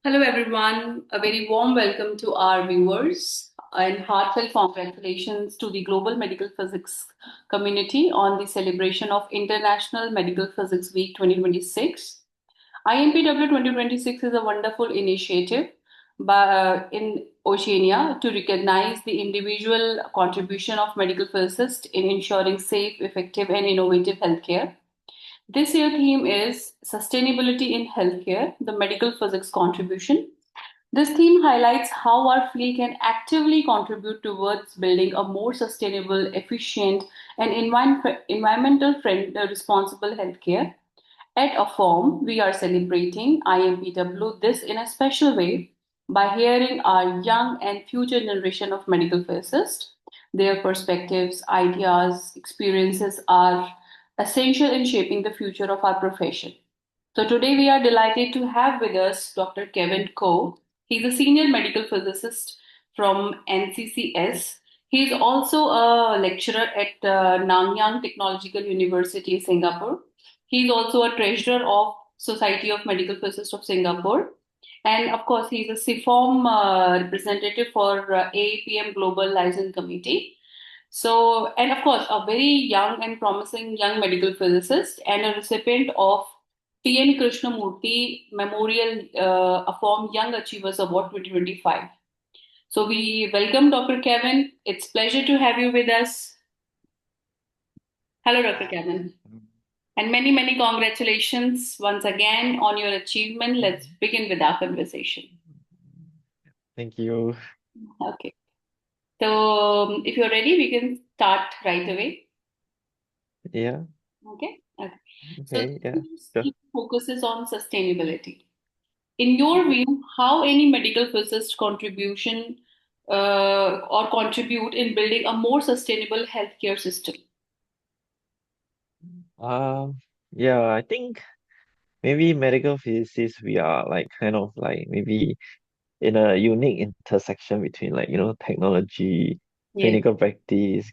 Hello, everyone. A very warm welcome to our viewers and heartfelt congratulations to the global medical physics community on the celebration of International Medical Physics Week 2026. IMPW 2026 is a wonderful initiative in Oceania to recognize the individual contribution of medical physicists in ensuring safe, effective, and innovative healthcare. This year theme is Sustainability in Healthcare, the Medical Physics Contribution. This theme highlights how our field can actively contribute towards building a more sustainable, efficient, and environmental friendly, responsible healthcare. At AFOMP, we are celebrating IMPW this in a special way by hearing our young and future generation of medical physicists. Their perspectives, ideas, experiences are essential in shaping the future of our profession. So today we are delighted to have with us Dr. Kevin Ko. He's a senior medical physicist from NCCS. He is also a lecturer at Nanyang Technological University, Singapore. He is also a treasurer of Society of Medical Physicists of Singapore. And of course, he's a CIFOM representative for AAPM Global License Committee. So, and of course, a very young and promising young medical physicist and a recipient of P.N Krishnamoorthy Memorial AFOM Young Achievers Award 2025. So we welcome Dr. Kevin. It's pleasure to have you with us. Hello, Dr. Kevin. And many, many congratulations once again on your achievement. Let's begin with our conversation. Thank you. Okay. So if you're ready, we can start right away. Yeah. Okay. Okay. So Okay. Yeah. this Sure. theme focuses on sustainability. In your view, how any medical physicist contribution or contribute in building a more sustainable healthcare system? Yeah, I think maybe medical physicists, we are like kind of like maybe in a unique intersection between like, technology, Yes. clinical practice,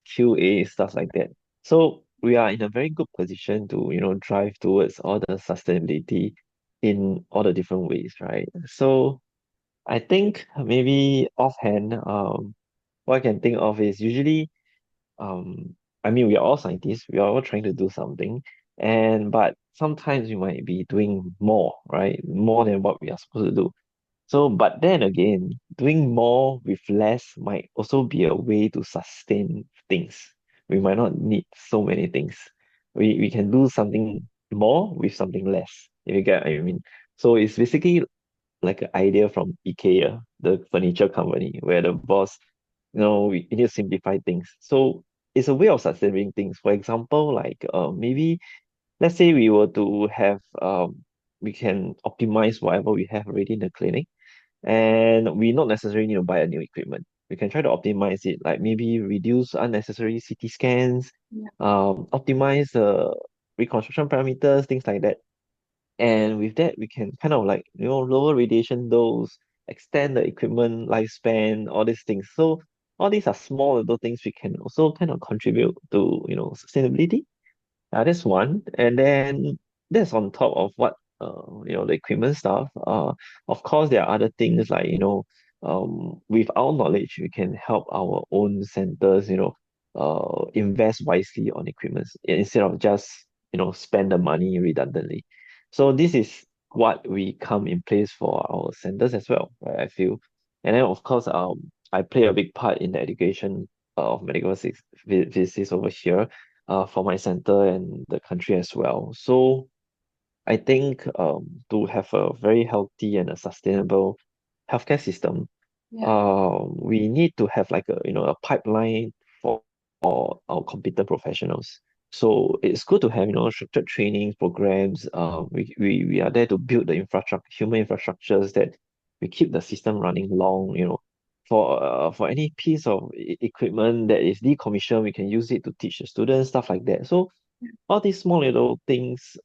QA, stuff like that. So we are in a very good position to, drive towards all the sustainability in all the different ways, right? So I think maybe offhand, what I can think of is usually I mean, we are all scientists, we are all trying to do something, and but sometimes we might be doing more, right? More than what we are supposed to do. So, but then again, doing more with less might also be a way to sustain things. We might not need so many things. We can do something more with something less, if you get what I mean. So it's basically like an idea from IKEA, the furniture company, where the boss, we need to simplify things. So it's a way of sustaining things. For example, like maybe let's say we were to have we can optimize whatever we have already in the clinic, and we not necessarily need to buy a new equipment. We can try to optimize it, like maybe reduce unnecessary CT scans, Yeah. optimize the reconstruction parameters, things like that. And with that, we can kind of like, lower radiation dose, extend the equipment lifespan, all these things. So all these are small little things we can also kind of contribute to, sustainability. That's one. And then that's on top of what, the equipment stuff. Of course, there are other things like, with our knowledge, we can help our own centers, invest wisely on equipment instead of just, spend the money redundantly. So this is what we come in place for our centers as well, right? I feel. And then of course, I play a big part in the education of medical physicists over here for my center and the country as well. So I think to have a very healthy and a sustainable healthcare system, Yeah. we need to have like a pipeline for our competent professionals. So it's good to have structured training programs. We are there to build the infrastructure, human infrastructures that we keep the system running long. For any piece of equipment that is decommissioned, we can use it to teach the students, stuff like that. So all these small little things,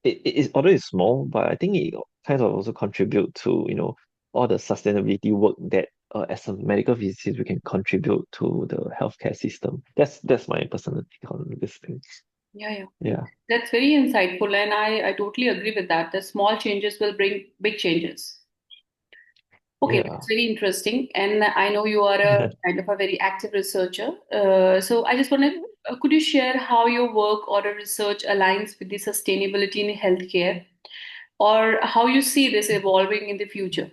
it is although it's small, but I think it kind of also contribute to, all the sustainability work that as a medical physicist we can contribute to the healthcare system. That's my personal take on this thing. Yeah, yeah. Yeah, That's very insightful, and I totally agree with that. The small changes will bring big changes. Okay, yeah. that's very interesting. And I know you are a kind of a very active researcher. So I just wanted, could you share how your work or the research aligns with the sustainability in healthcare, or how you see this evolving in the future?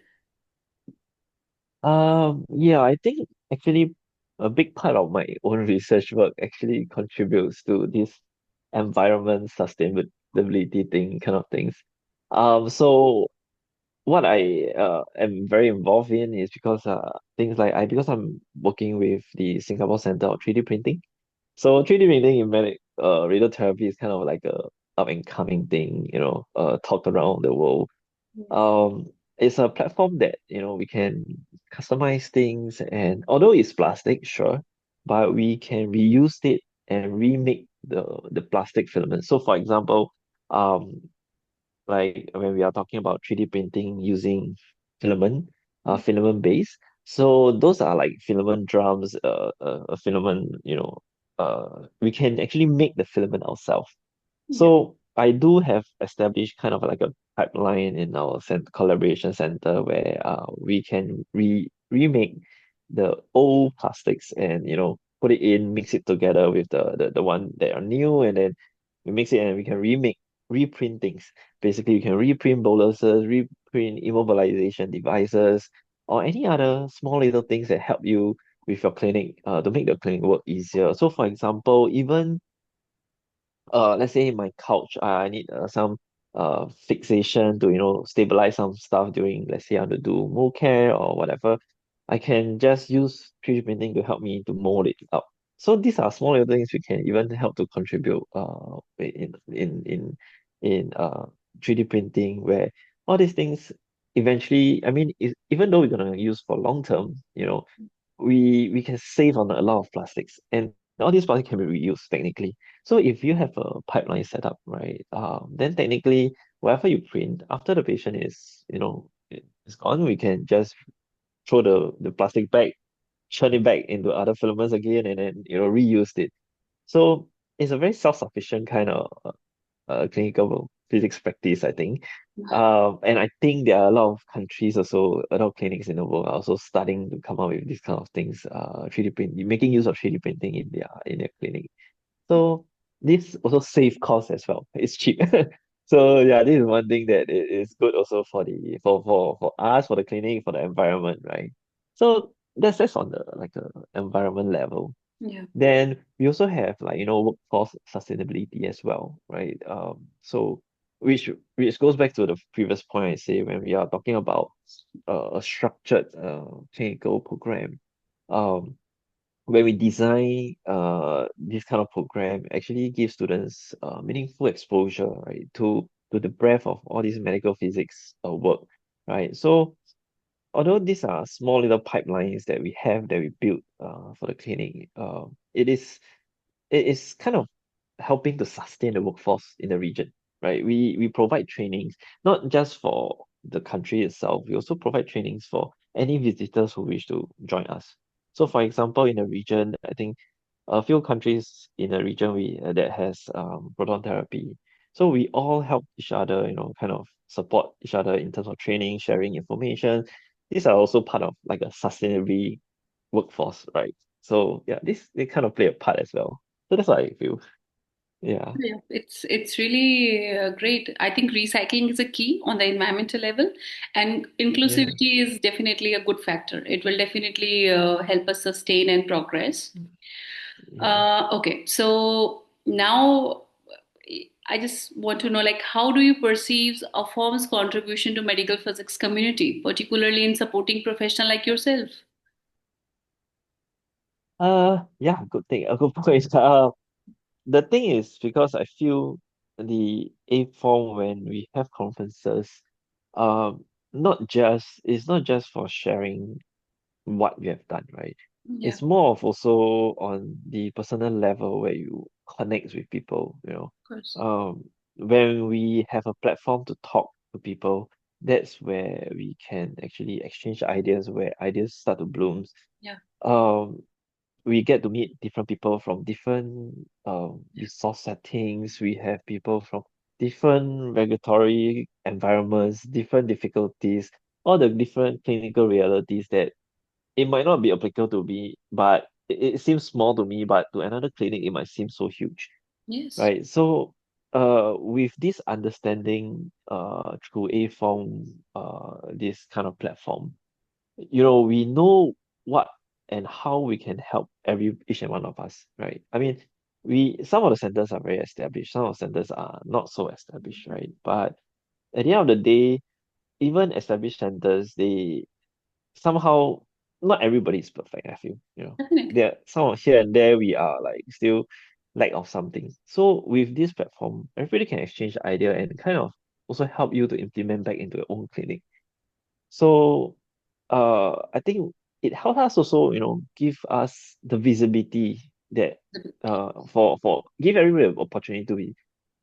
Yeah, I think actually a big part of my own research work actually contributes to this environment sustainability thing kind of things. So what I am very involved in is because things like I because I'm working with the Singapore Center of 3D printing. So 3D printing in radiotherapy is kind of like a up and coming thing, talked around the world. Yeah. um it's a platform that we can customize things, and although it's plastic, sure, but we can reuse it and remake the plastic filament. So for example, um like when we are talking about 3D printing using filament, filament base, so those are like filament drums, a filament, we can actually make the filament ourselves. Yeah. So I do have established kind of like a pipeline in our collaboration center where we can remake the old plastics and put it in, mix it together with the one that are new, and then we mix it and we can reprint things. Basically, you can reprint boluses, reprint immobilization devices, or any other small little things that help you with your clinic to make the clinic work easier. So for example, even let's say my couch, I need some fixation to stabilize some stuff during, let's say I want to do mold care or whatever. I can just use 3D printing to help me to mold it up. So these are small little things we can even help to contribute in 3D printing, where all these things eventually, I mean, even though we're gonna use for long term, we can save on a lot of plastics, and all these plastics can be reused technically. So if you have a pipeline set up, right, then technically whatever you print after the patient is gone, we can just throw the plastic back, churn it back into other filaments again, and then reuse it. So it's a very self-sufficient kind of clinical physics practice, I think. And I think there are a lot of countries also, a lot of clinics in the world are also starting to come up with these kind of things, 3D printing, making use of 3D printing in their clinic. So this also save costs as well. It's cheap. So yeah, this is one thing that is good also for the for us, for the clinic, for the environment, right? So that's on the like a environment level. Yeah. Then we also have like workforce sustainability as well, right? So which goes back to the previous point I say when we are talking about a structured clinical program. Um, when we design this kind of program, actually give students meaningful exposure, right, to the breadth of all these medical physics work, right? So although these are small little pipelines that we have that we built for the clinic, it is kind of helping to sustain the workforce in the region, right? We provide trainings not just for the country itself. We also provide trainings for any visitors who wish to join us. So, for example, in the region, I think a few countries in the region that has proton therapy. So we all help each other, kind of support each other in terms of training, sharing information. These are also part of like a sustainability workforce, right? So yeah, this they kind of play a part as well. So that's what I feel. Yeah. Yeah, it's really great. I think recycling is a key on the environmental level, and Yeah. inclusivity is definitely a good factor. It will definitely help us sustain and progress. Yeah. Okay, so now I just want to know, like, how do you perceive a firm's contribution to medical physics community, particularly in supporting professional like yourself? Yeah, good thing. A good point. The thing is because I feel the A-form when we have conferences, um, it's not just for sharing what we have done, right? Yeah, It's more of also on the personal level where you connect with people. of course. Um, when we have a platform to talk to people, that's where we can actually exchange ideas, where ideas start to bloom. Yeah, Um, we get to meet different people from different resource settings. We have people from different regulatory environments, different difficulties, all the different clinical realities that it might not be applicable to me, but it seems small to me, but to another clinic, it might seem so huge, Yes, right? So, with this understanding, through AFOM, this kind of platform, we know what and how we can help every each and one of us, right? I mean, we some of the centers are very established, some of the centers are not so established, right? But at the end of the day, even established centers, they somehow not everybody is perfect, I feel, definitely. There some of here and there we are like still lack of something. So with this platform, everybody can exchange idea and kind of also help you to implement back into your own clinic. So I think it helps us also, give us the visibility that for give everybody an opportunity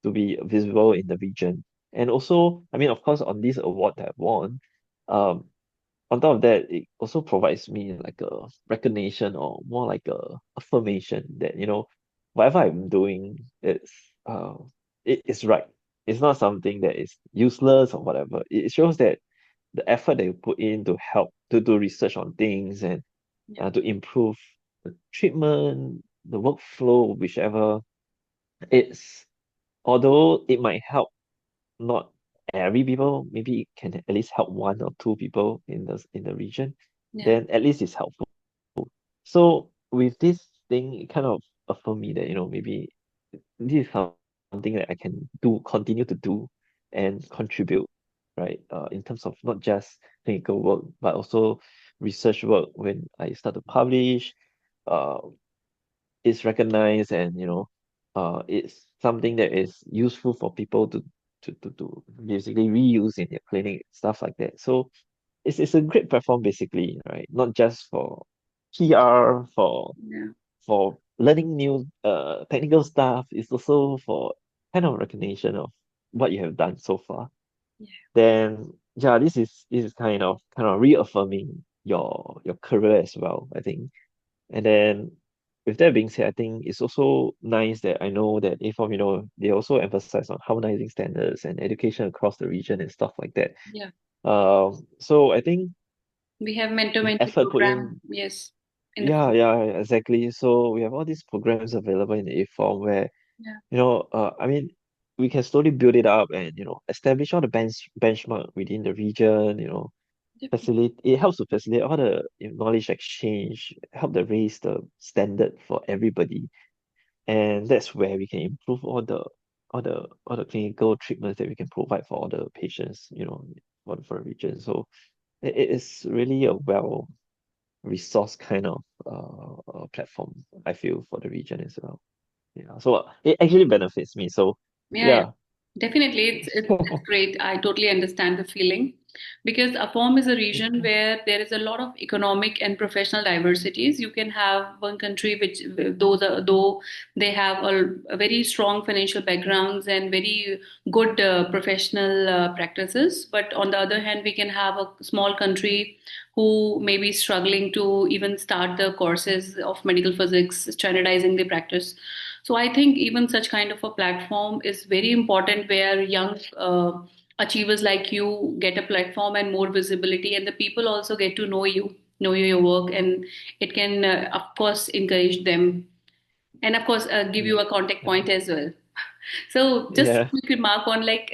to be visible in the region. And also, I mean, of course, on this award that I won, um, on top of that, it also provides me like a recognition or more like a affirmation that, whatever I'm doing, it is right. It's not something that is useless or whatever. It shows that the effort that you put in to help to do research on things and Yeah, to improve the treatment, the workflow, whichever, it's although it might help not every people, maybe it can at least help one or two people in the region, yeah, then at least it's helpful. So with this thing, it kind of affirm me that, maybe this is something that I can continue to do and contribute, right? In terms of not just clinical work, but also research work when I start to publish, uh, it's recognized and, it's something that is useful for people to basically reuse in their clinic, stuff like that. So it's a great platform basically, right? Not just for PR, yeah, for learning new technical stuff, it's also for kind of recognition of what you have done so far. yeah, Then yeah, this is kind of reaffirming your career as well, I think. And then with that being said, I think it's also nice that I know that AFOM, they also emphasize on harmonizing standards and education across the region and stuff like that. yeah. So I think We have mentor with mentee effort put program. in, Yes, in the yeah, yeah, exactly. So we have all these programs available in the AFOM where, yeah, I mean, we can slowly build it up and, establish all the benchmark within the region, definitely. facilitate it helps to facilitate all the knowledge exchange, help to raise the standard for everybody. And that's where we can improve all the clinical treatments that we can provide for all the patients, for the region. So it is really a well resource kind of platform, I feel, for the region as well. Yeah. So it actually benefits me. So Yeah, yeah. yeah. Definitely, it's great. I totally understand the feeling because AFOM is a region where there is a lot of economic and professional diversities. You can have one country which though they have a very strong financial backgrounds and very good professional practices, but on the other hand, we can have a small country who may be struggling to even start the courses of medical physics, standardizing the practice. So I think even such kind of a platform is very important where young achievers like you get a platform and more visibility, and the people also get to know your work, and it can, of course, encourage them, and of course, give you Yeah. a contact point as well. So just a Yeah. quick remark on like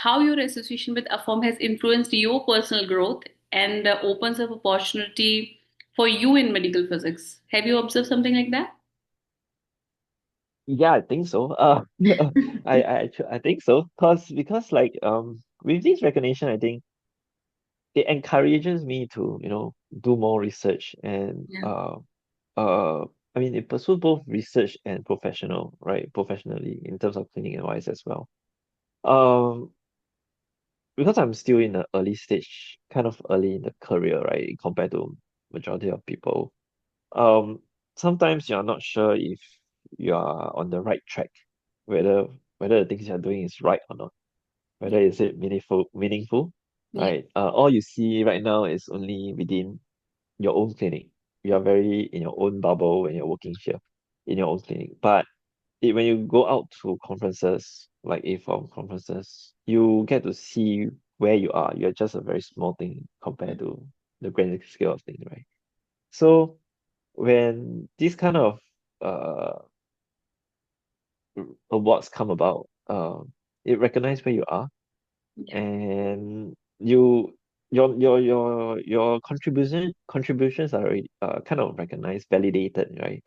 how your association with AFOM has influenced your personal growth and opens up opportunity for you in medical physics. Have you observed something like that? Yeah, I think so. I think so. Because like with this recognition, I think it encourages me to, do more research and Yeah, uh I mean it pursues both research and professionally in terms of clinic and wise as well. Um because I'm still in the early stage, kind of early in the career, right, compared to majority of people. Um Sometimes you're not sure if you are on the right track, whether whether the things you're doing is right or not, yeah, whether is it meaningful, yeah, right? All you see right now is only within your own clinic. you are very in your own bubble when you're working here in your own clinic. But when you go out to conferences like AFOMP conferences, you get to see where you are. You're just a very small thing compared to the grand scale of things, right? So when this kind of uh awards come about, it recognizes where you are, Yeah. and your contributions are already, kind of recognized, validated, right?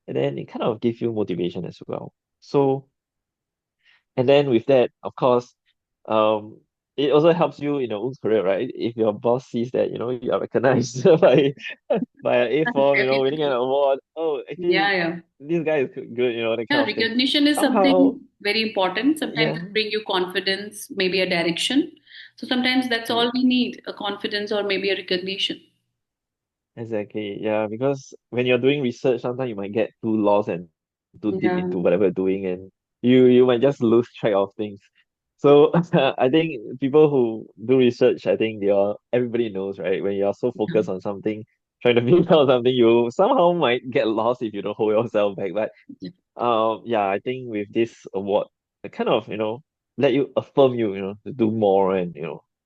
And then it kind of gives you motivation as well. So, and then with that, of course, um, it also helps you in your own career, right? If your boss sees that, you are recognized by an A form, winning an Definitely. award. Oh, Yeah, actually, yeah. this guy is good, that Yeah, kind of thing. recognition is Somehow, something very important. Sometimes yeah, it bring you confidence, maybe a direction. So sometimes that's yeah, all we need, a confidence or maybe a recognition. exactly. Yeah, because when you're doing research, sometimes you might get too lost and too deep into whatever Yeah, you're doing, and you might just lose track of things. So I think people who do research, I think everybody knows, right? When you're so yeah, focused on something, trying to figure out something, you somehow might get lost if you don't hold yourself back. But yeah, yeah, I think with this award, it kind of, let you affirm to do more, and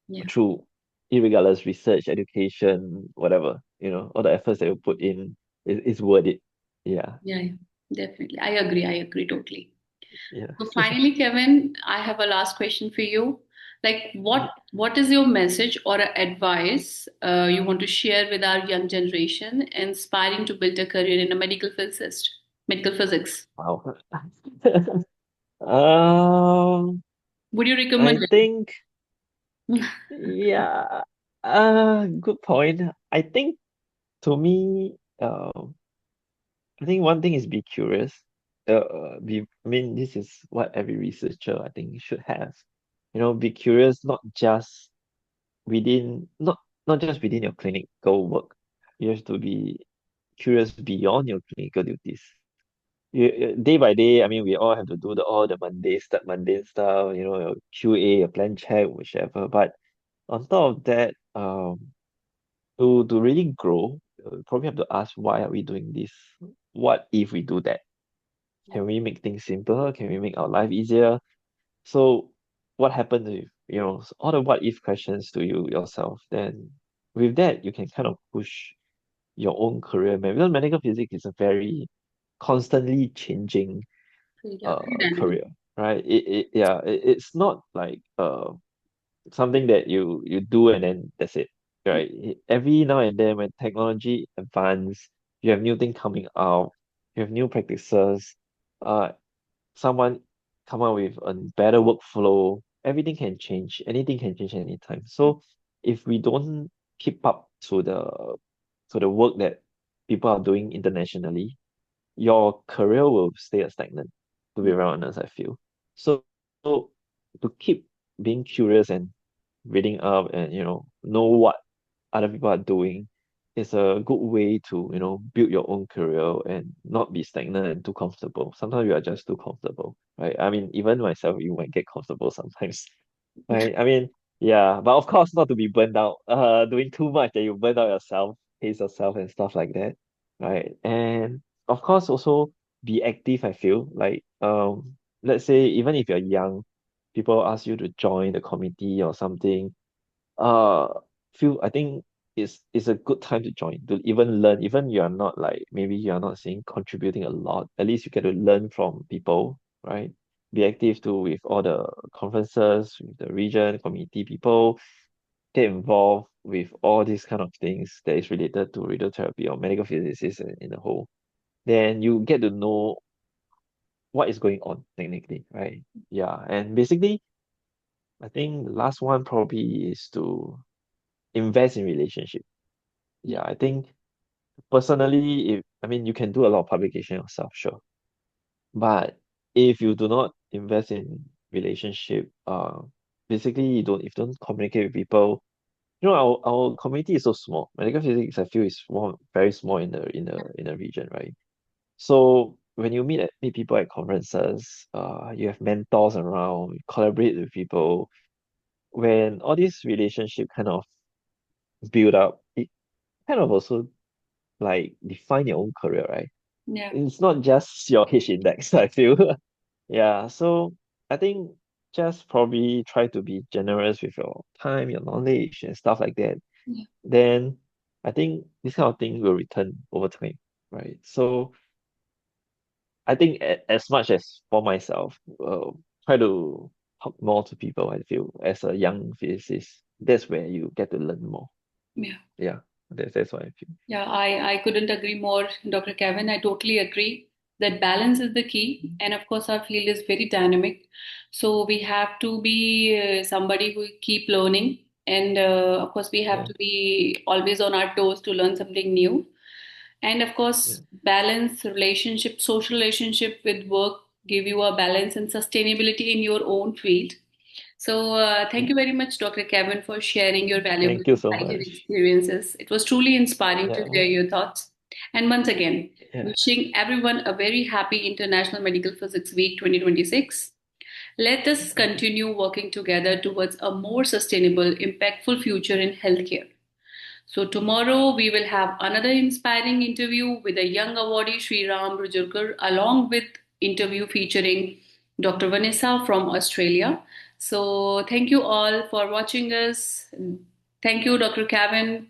yeah, through irregardless research, education, whatever, all the efforts that you put in is worth it. Yeah. yeah, yeah. Definitely. I agree totally. Yeah. So finally, Kevin, I have a last question for you. Like, what is your message or a advice you want to share with our young generation, inspiring to build a career in a medical physics? Wow. Um, Would you recommend I it? think, yeah, good point. I think to me, I think one thing is be curious. I mean, this is what every researcher I think should have. Be curious, not just within your clinical work. You have to be curious beyond your clinical duties. Day by day, I mean, we all have to do all the mundane stuff, your QA, your plan check, whichever. But on top of that, to really grow, probably have to ask, why are we doing this? What if we do that? Can we make things simpler? Can we make our life easier? So what happens if, all the what if questions to yourself, then with that, you can kind of push your own career, man. Because medical physics is a very constantly changing Yeah, very dynamic. career, right? It's not like something that you do and then that's it, right? Every now and then when technology advance, you have new thing coming out, you have new practices, uh someone come up with a better workflow, everything can change, anything can change anytime. So if we don't keep up to the work that people are doing internationally, your career will stay stagnant, to be very honest, I feel. So to keep being curious and reading up and know what other people are doing is a good way to build your own career and not be stagnant and too comfortable. Sometimes you are just too comfortable, right? I mean, even myself, you might get comfortable sometimes. Right? I mean, yeah, but of course not to be burned out. Doing too much that you burn out yourself, pace yourself and stuff like that, right? And of course also be active. I feel like, let's say even if you're young, people ask you to join the committee or something. Uh, I think it's a good time to join, to even learn. Even you are not, like, maybe you are not saying contributing a lot. At least you get to learn from people, right? Be active too with all the conferences, with the region, community people, get involved with all these kind of things that is related to radiotherapy or medical physicists in a whole. Then you get to know what is going on technically, right? Yeah, and basically, I think the last one probably is to invest in relationship. Yeah, Yeah, I think personally, if I mean, you can do a lot of publication yourself, sure. But if you do not invest in relationship, basically if you don't communicate with people, our community is so small. Medical physics, I feel, is small, very small in the region, right? So when you meet people at conferences, you have mentors around, you collaborate with people. When all these relationship kind of build up, it kind of also like define your own career, right? Yeah. It's not just your H index, I feel. Yeah, so I think just probably try to be generous with your time, your knowledge, and stuff like that. Yeah. Then I think this kind of thing will return over time, right? So I think as much as for myself, try to talk more to people. I feel as a young physicist, that's where you get to learn more. Yeah. Yeah, that's what I feel. Yeah, I couldn't agree more, Dr. Kevin. I totally agree that balance is the key. And of course, our field is very dynamic. So we have to be somebody who keep learning. And of course, we have Yeah, to be always on our toes to learn something new. And of yeah, course, balance relationship, social relationship with work give you a balance and sustainability in your own field. So, thank yeah. you very much, Dr. Kevin, for sharing your valuable Thank you so insight and much. experiences. It was truly inspiring to Yeah, hear your thoughts. And once again, yeah. wishing everyone a very happy International Medical Physics Week 2026. Let us continue working together towards a more sustainable, impactful future in healthcare. So tomorrow we will have another inspiring interview with a young awardee Sri Ram Rujurkar along with interview featuring Dr. Vanessa from Australia. So thank you all for watching us. Thank you, Dr. Kevin.